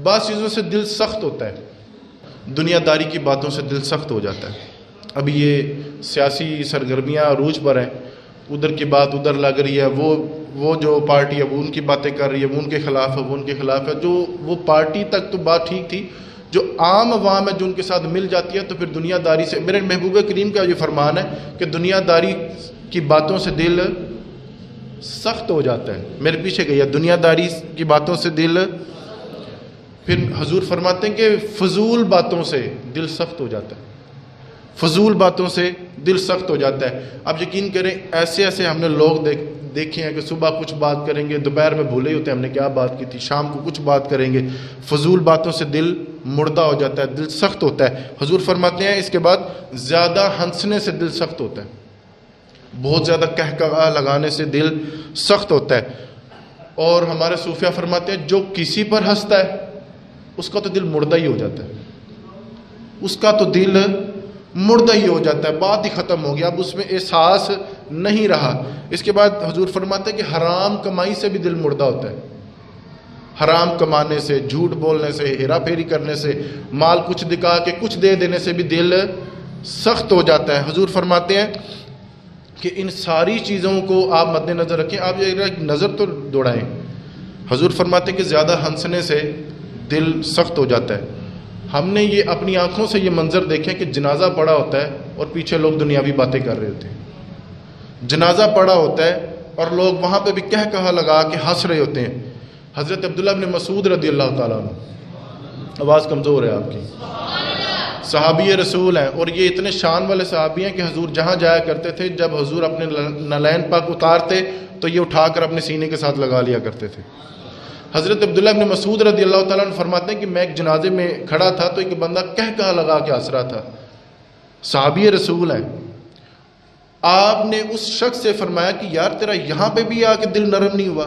بعض چیزوں سے دل سخت ہوتا ہے، دنیا داری کی باتوں سے دل سخت ہو جاتا ہے۔ ابھی یہ سیاسی سرگرمیاں عروج پر ہیں، ادھر کی بات ادھر لگ رہی ہے، وہ جو پارٹی ہے وہ ان کی باتیں کر رہی ہے، وہ ان کے خلاف ہے، وہ ان کے خلاف ہے۔ جو وہ پارٹی تک تو بات ٹھیک تھی، جو عام عوام ہے جو ان کے ساتھ مل جاتی ہے تو پھر دنیا داری سے، میرے محبوب کریم کا یہ فرمان ہے کہ دنیا داری کی باتوں سے دل سخت ہو جاتا ہے۔ میرے پیچھے گئی ہے، دنیا داری کی باتوں سے دل، پھر حضور فرماتے ہیں کہ فضول باتوں سے دل سخت ہو جاتا ہے، فضول باتوں سے دل سخت ہو جاتا ہے۔ اب یقین کریں ایسے ایسے ہم نے لوگ دیکھے ہیں کہ صبح کچھ بات کریں گے، دوپہر میں بھولے ہی ہوتے ہیں ہم نے کیا بات کی تھی، شام کو کچھ بات کریں گے، فضول باتوں سے دل مردہ ہو جاتا ہے، دل سخت ہوتا ہے۔ حضور فرماتے ہیں اس کے بعد زیادہ ہنسنے سے دل سخت ہوتا ہے، بہت زیادہ کہکہا لگانے سے دل سخت ہوتا ہے۔ اور ہمارے صوفیہ فرماتے ہیں جو کسی پر ہنستا ہے اس کا تو دل مردہ ہی ہو جاتا ہے، اس کا تو دل مردہ ہی ہو جاتا ہے، بات ہی ختم ہو گیا، اب اس میں احساس نہیں رہا۔ اس کے بعد حضور فرماتے ہیں کہ حرام کمائی سے بھی دل مردہ ہوتا ہے، حرام کمانے سے، جھوٹ بولنے سے، ہیرا پھیری کرنے سے، مال کچھ دکھا کے کچھ دے دینے سے بھی دل سخت ہو جاتا ہے۔ حضور فرماتے ہیں کہ ان ساری چیزوں کو آپ مد نظر رکھیں، آپ ایک نظر تو دوڑائیں۔ حضور فرماتے ہیں کہ زیادہ ہنسنے سے دل سخت ہو جاتا ہے۔ ہم نے یہ اپنی آنکھوں سے یہ منظر دیکھے کہ جنازہ پڑا ہوتا ہے اور پیچھے لوگ دنیاوی باتیں کر رہے ہوتے ہیں، جنازہ پڑا ہوتا ہے اور لوگ وہاں پہ بھی کہا لگا کے ہنس رہے ہوتے ہیں۔ حضرت عبداللہ بن مسعود رضی اللہ تعالیٰ عنہ، آواز کمزور ہے آپ کی، صحابی رسول ہیں، اور یہ اتنے شان والے صحابی ہیں کہ حضور جہاں جایا کرتے تھے جب حضور اپنے نالین پاک اتارتے تو یہ اٹھا کر اپنے سینے کے ساتھ لگا لیا کرتے تھے۔ حضرت عبداللہ بن مسعود رضی اللہ تعالیٰ عنہ فرماتے ہیں کہ میں ایک جنازے میں کھڑا تھا تو ایک بندہ کہا لگا کے ہنس رہا تھا، صحابی رسول ہیں۔ آپ نے اس شخص سے فرمایا کہ یار تیرا یہاں پہ بھی آ کے دل نرم نہیں ہوا،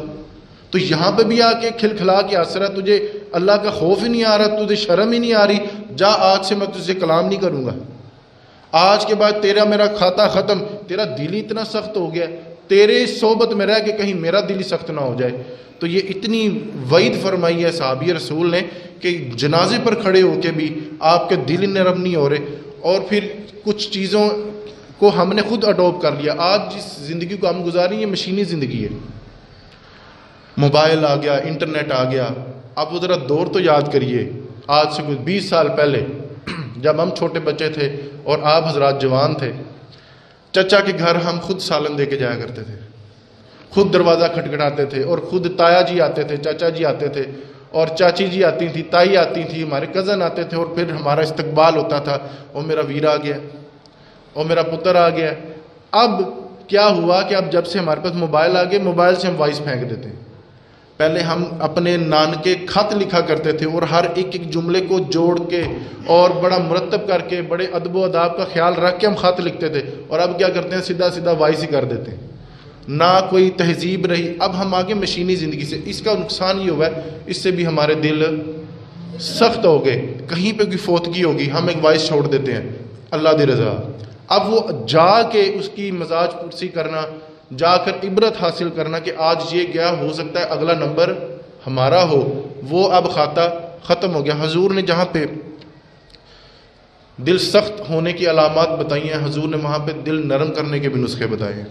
تو یہاں پہ بھی آ کے کھلکھلا کے ہنس رہا، تجھے اللہ کا خوف ہی نہیں آ رہا، تجھے شرم ہی نہیں آ رہی، جا آج سے میں تجھے کلام نہیں کروں گا، آج کے بعد تیرا میرا کھاتا ختم، تیرا دل ہی اتنا سخت ہو گیا، تیرے صحبت میں رہ کے کہیں میرا دل ہی سخت نہ ہو جائے۔ تو یہ اتنی وعید فرمائی ہے صحابی رسول نے کہ جنازے پر کھڑے ہو کے بھی آپ کے دل نرم نہیں ہو رہے۔ اور پھر کچھ چیزوں کو ہم نے خود اڈاپٹ کر لیا، آج جس زندگی کو ہم گزاریں یہ مشینی زندگی ہے، موبائل آ گیا، انٹرنیٹ آ گیا۔ اب وہ ذرا دور تو یاد کریے، آج سے کچھ 20 سال پہلے جب ہم چھوٹے بچے تھے اور آپ حضرات جوان تھے، چچا کے گھر ہم خود سالن دے کے جایا کرتے تھے، خود دروازہ کھٹکھٹاتے تھے، اور خود تایا جی آتے تھے، چاچا جی آتے تھے، اور چاچی جی آتی تھی، تائی آتی تھی، ہمارے کزن آتے تھے، اور پھر ہمارا استقبال ہوتا تھا، او میرا ویر آ گیا، او میرا پتر آ گیا۔ اب کیا ہوا کہ اب جب سے ہمارے پاس موبائل آ گئے، موبائل سے ہم وائس پھینک دیتے ہیں۔ پہلے ہم اپنے نانکے خط لکھا کرتے تھے اور ہر ایک جملے کو جوڑ کے اور بڑا مرتب کر کے بڑے ادب و اداب کا خیال رکھ کے ہم خط لکھتے تھے، اور اب کیا کرتے ہیں سیدھا وائس ہی کر دیتے ہیں، نہ کوئی تہذیب رہی۔ اب ہم آگے مشینی زندگی سے، اس کا نقصان یہ ہوا ہے اس سے بھی ہمارے دل سخت ہو گئے، کہیں پہ کوئی فوتگی ہوگی ہم ایک وائس چھوڑ دیتے ہیں، اللہ دی رضا۔ اب وہ جا کے اس کی مزاج پرسی کرنا، جا کر عبرت حاصل کرنا کہ آج یہ گیا، ہو سکتا ہے اگلا نمبر ہمارا ہو، وہ اب خاطہ ختم ہو گیا۔ حضور نے جہاں پہ دل سخت ہونے کی علامات بتائی ہیں، حضور نے وہاں پہ دل نرم کرنے کے بھی نسخے بتائے ہیں۔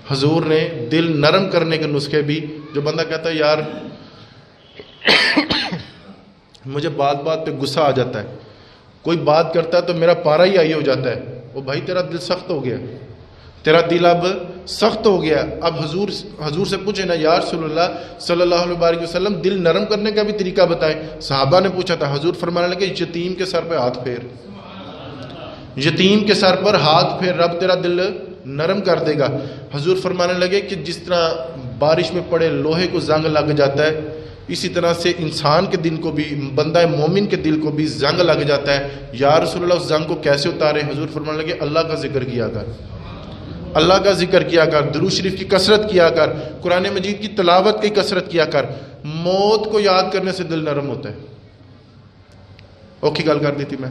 حضور نے دل نرم کرنے کے نسخے بھی، جو بندہ کہتا ہے یار مجھے بات پہ غصہ آ جاتا ہے، کوئی بات کرتا ہے تو میرا پارا ہی آئی ہو جاتا ہے، وہ بھائی تیرا دل سخت ہو گیا، تیرا دل اب سخت ہو گیا۔ اب حضور سے پوچھے نا یا رسول اللہ صلی اللہ علیہ وسلم دل نرم کرنے کا بھی طریقہ بتائیں۔ صحابہ نے پوچھا تھا، حضور فرمانے لگے یتیم کے سر پہ ہاتھ پھیر، یتیم کے سر پر ہاتھ پھیر، رب تیرا دل نرم کر دے گا۔ حضور فرمانے لگے کہ جس طرح بارش میں پڑے لوہے کو زنگ لگ جاتا ہے، اسی طرح سے انسان کے دل کو بھی، بندہ مومن کے دل کو بھی زنگ لگ جاتا ہے۔ یا رسول اللہ اس زنگ کو کیسے اتارے؟ حضور فرمانے لگے اللہ کا ذکر کیا کر، اللہ کا ذکر کیا کر، درود شریف کی کثرت کیا کر، قرآن مجید کی تلاوت کی کثرت کیا کر۔ موت کو یاد کرنے سے دل نرم ہوتا ہے۔ اوکھی گل کر دی تھی میں،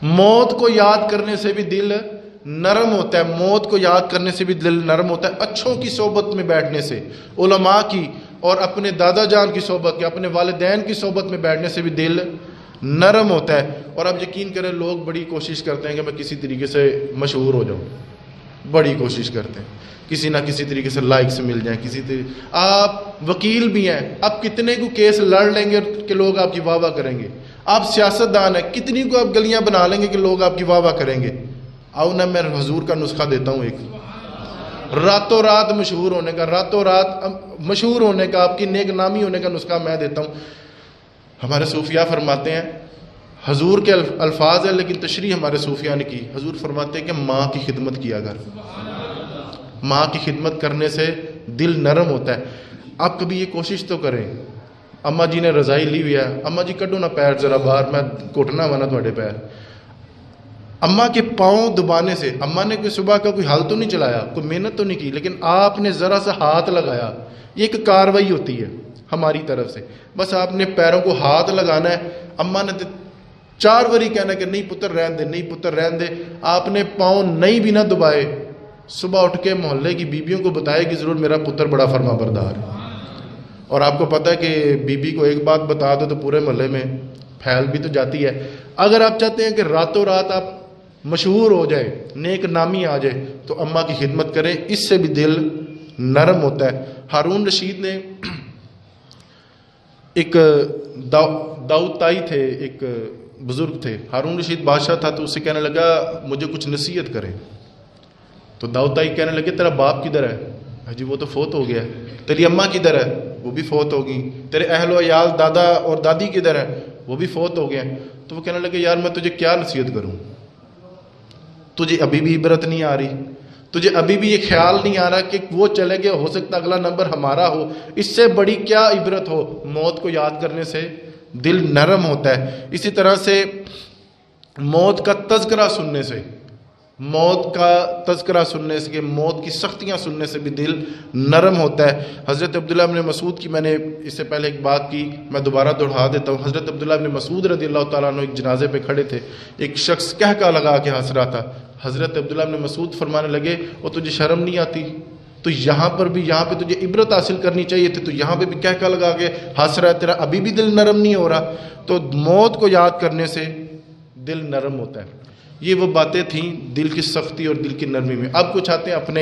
موت کو یاد کرنے سے بھی دل نرم ہوتا ہے، موت کو یاد کرنے سے بھی دل نرم ہوتا ہے، اچھوں کی صحبت میں بیٹھنے سے، علماء کی، اور اپنے دادا جان کی صحبت کے، اپنے والدین کی صحبت میں بیٹھنے سے بھی دل نرم ہوتا ہے۔ اور اب یقین کریں لوگ بڑی کوشش کرتے ہیں کہ میں کسی طریقے سے مشہور ہو جاؤں، بڑی کوشش کرتے ہیں کسی نہ کسی طریقے سے لائکس مل جائیں، آپ وکیل بھی ہیں، آپ کتنے کو کیس لڑ لیں گے کہ لوگ آپ کی واہ واہ کریں گے، آپ سیاستدان ہیں، کتنی کو آپ گلیاں بنا لیں گے کہ لوگ آپ کی واہ واہ کریں گے۔ آؤ نا میں حضور کا نسخہ دیتا ہوں ایک، راتوں رات مشہور ہونے کا، راتوں رات مشہور ہونے کا، آپ کی نیک نامی ہونے کا نسخہ میں دیتا ہوں۔ ہمارے صوفیاء فرماتے ہیں، حضور کے الفاظ ہیں لیکن تشریح ہمارے صوفیاء نے کی، حضور فرماتے ہیں کہ ماں کی خدمت کیا کر، ماں کی خدمت کرنے سے دل نرم ہوتا ہے۔ آپ کبھی یہ کوشش تو کریں، اماں جی نے رضائی لی ہوئی ہے، اماں جی کڈو نا پیر ذرا باہر، میں گھٹنا وانا تھوڑے پیر، اماں کے پاؤں دبانے سے، اماں نے کوئی صبح کا کوئی حل تو نہیں چلایا، کوئی محنت تو نہیں کی، لیکن آپ نے ذرا سا ہاتھ لگایا، یہ ایک کاروائی ہوتی ہے ہماری طرف سے، بس آپ نے پیروں کو ہاتھ لگانا ہے۔ اماں نے 4 باری کہنا کہ نہیں پتر رہن دے، نہیں پتر رہن دے، آپ نے پاؤں نہیں بھی نہ دبائے، صبح اٹھ کے محلے کی بیبیوں کو بتائے کہ ضرور میرا پتر بڑا فرما بردار ہے۔ اور آپ کو پتہ ہے کہ بیبی کو ایک بات بتا دو تو پورے محلے میں پھیل بھی تو جاتی ہے۔ اگر آپ چاہتے ہیں کہ راتوں رات آپ مشہور ہو جائے، نیک نامی آ جائے، تو اماں کی خدمت کریں، اس سے بھی دل نرم ہوتا ہے۔ ہارون رشید نے ایک داؤد تائی تھے، ایک بزرگ تھے، ہارون رشید بادشاہ تھا، تو اس سے کہنے لگا مجھے کچھ نصیحت کریں۔ تو داؤد تائی کہنے لگے تیرا باپ کدھر ہے؟ جی وہ تو فوت ہو گیا ہے۔ تیری اماں کدھر ہے؟ وہ بھی فوت ہو گئی۔ تیرے اہل و عیال دادا اور دادی کدھر ہے؟ وہ بھی فوت ہو گئے ہیں۔ تو وہ کہنے لگے یار میں تجھے کیا نصیحت کروں، تجھے ابھی بھی عبرت نہیں آ رہی، تجھے ابھی بھی یہ خیال نہیں آ رہا کہ وہ چلے گئے، ہو سکتا اگلا نمبر ہمارا ہو، اس سے بڑی کیا عبرت ہو۔ موت کو یاد کرنے سے دل نرم ہوتا ہے۔ اسی طرح سے موت کا تذکرہ سننے سے، موت کا تذکرہ سننے سے، موت کی سختیاں سننے سے بھی دل نرم ہوتا ہے۔ حضرت عبداللہ ابن مسعود کی میں نے اس سے پہلے ایک بات کی، میں دوبارہ دہرا دیتا ہوں۔ حضرت عبداللہ ابن مسعود رضی اللہ تعالیٰ عنہ ایک جنازے پہ کھڑے تھے، ایک شخص کہکا لگا کے ہنس رہا تھا۔ حضرت عبداللہ ابن مسعود فرمانے لگے وہ تجھے شرم نہیں آتی؟ تو یہاں پر بھی، یہاں پہ تجھے عبرت حاصل کرنی چاہیے تھی، تو یہاں پہ بھی کہکا لگا کے ہنس رہا ہے، تیرا ابھی بھی دل نرم نہیں ہو رہا؟ تو موت کو یاد کرنے سے دل نرم ہوتا ہے۔ یہ وہ باتیں تھیں دل کی سختی اور دل کی نرمی میں۔ اب کچھ آتے ہیں اپنے